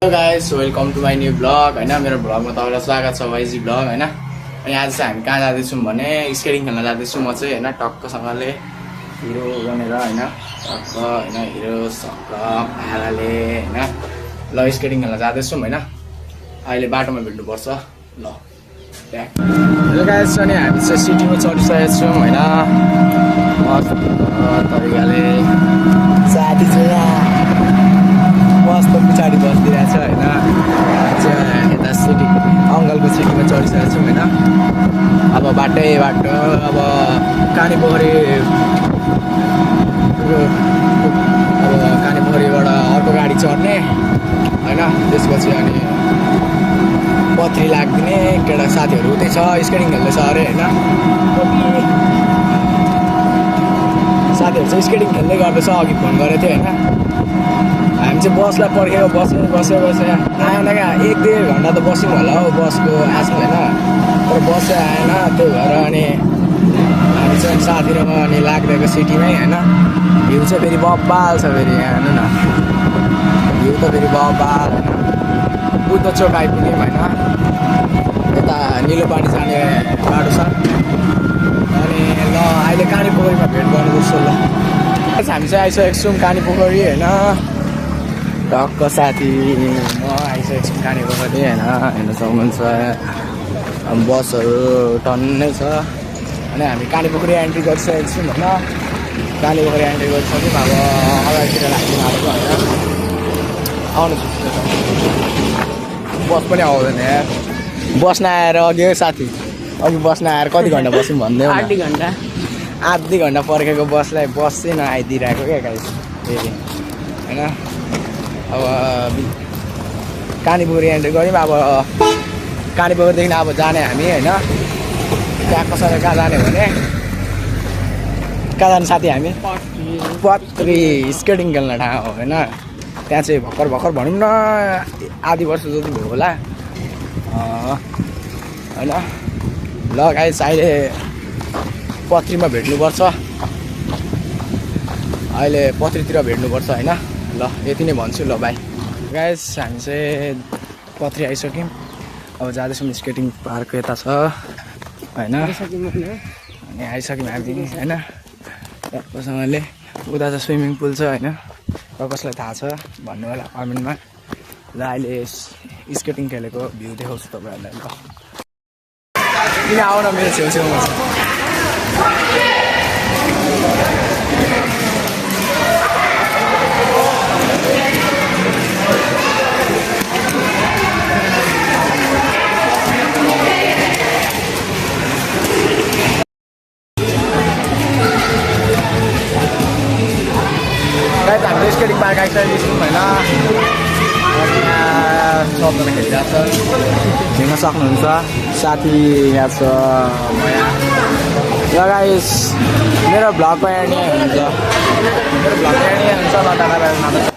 Hello guys, welcome to my new blog हैन। मेरो ब्लगमा तपाईँलाई स्वागत छ। वाइजी ब्लग हैन। अनि आज चाहिँ हामी कहाँ जाँदैछौँ भने स्केटिङ खेल्न जाँदैछौँ। म चाहिँ हैन टक्कसँगले हिरो बनेर हैन टक्क हैन हिरो सक्क पाराले हैन ल स्केटिङ खेल्न जाँदैछौँ हैन। अहिले बाटोमा भेट्नुपर्छ ल। हेलो गाइस, अनि हामी चाहिँ सिटीमा चढिसकेको छौँ हैन। मस्त तरिकाले साथी चाहिँ मस्त पछाडि बसिदिरहेको छ होइन। यता सिटी अङ्कलको सिटीमा चढिसकेको छौँ होइन। अब बाटो अब कानी पोखरीबाट अर्को गाडी चढ्ने होइन। त्यसपछि अनि पत्री लाग्दिने केटा साथीहरू उतै छ, स्केटिङ खेल्दैछ अरे होइन। साथीहरू चाहिँ स्केटिङ खेल्दै गर्दैछ। अघि फोन गरेको थियो होइन। हामी चाहिँ बसलाई पर्खेको बस्यो आएन क्या। 1-1.5 घन्टा त बस्यौँ होला हौ बसको आशमा होइन। तर बस चाहिँ आएन। त्यही भएर अनि हामी चाहिँ साथी र म अनि लाग्दिएको सिटीमै होइन। भ्यू चाहिँ फेरि बब्बाल छ फेरि यहाँ हेर्नु न। भ्यू त फेरि बब्बाल होइन। बुद्ध चोक आइपुग्यौँ होइन। यता निलो पानी जाने बाटो छ। अनि ल अहिले कानी पोखरीमा भेट गर्नुपर्छ ल। हामी चाहिँ आइसकेको छौँ कानी पोखरी होइन। टक्क साथी म आइसकेको छु कानी पोखरी होइन। हेर्न सक्नुहुन्छ बसहरू टन्नै छ। अनि हामी कानी पोखरी एन्ट्री गरिसकेको छौँ होइन। कानी पोखरी एन्ट्री गरिसक्यौँ। अब अगाडितिर लाग्नु आएको होइन। आउनु बस पनि आउँदैन यार। बस्न आएर अघि साथी अघि बस्न आएर कति घन्टा बस्यौँ भन्दै आधी घन्टा पर्खेको बसलाई बस चाहिँ नआइदिइरहेको क्या गाइस फेरि होइन। अब कानी पोखरी एन्ट्री गऱ्यौँ। अब कानी पोखरीदेखि अब जाने हामी होइन। त्यहाँ कसरी कहाँ जाने भने कहाँ जाने साथी हामी पत्री स्केटिङ खेल्न ठाउँ हो होइन। त्यहाँ चाहिँ भर्खर भनौँ न आधी वर्ष जति भयो होला होइन। ल गाइस अहिले पत्रीमा भेट्नुपर्छ। अहिले पत्रीतिर भेट्नुपर्छ होइन। ल यति नै भन्छु ल बाई। गाइस हामी चाहिँ पत्री आइसक्यौँ। अब जाँदैछौँ स्केटिङ पार्क यता छ होइन। अनि आइसक्यौँ हामी होइन। राम्रोसँगले उता चाहिँ स्विमिङ पुल छ होइन। कसलाई थाहा छ भन्नु होला कमेन्टमा। ल अहिले स्केटिङ खेलेको भ्यू देखाउँछु तपाईँहरूलाई ल। किन आउन मेरो छेउछेउमा छ। हामीले स्केटिङ पार्क आइसकेको छौँ होइन। सबजना खेलिरहेको छ हेर्न सक्नुहुन्छ। साथी यहाँ छ म यहाँ। ल गाइस मेरो भ्लगको एन्ड यहीँ हुन्छ। मेरो भ्लगको एन्ड यहीँ हुन्छ। ल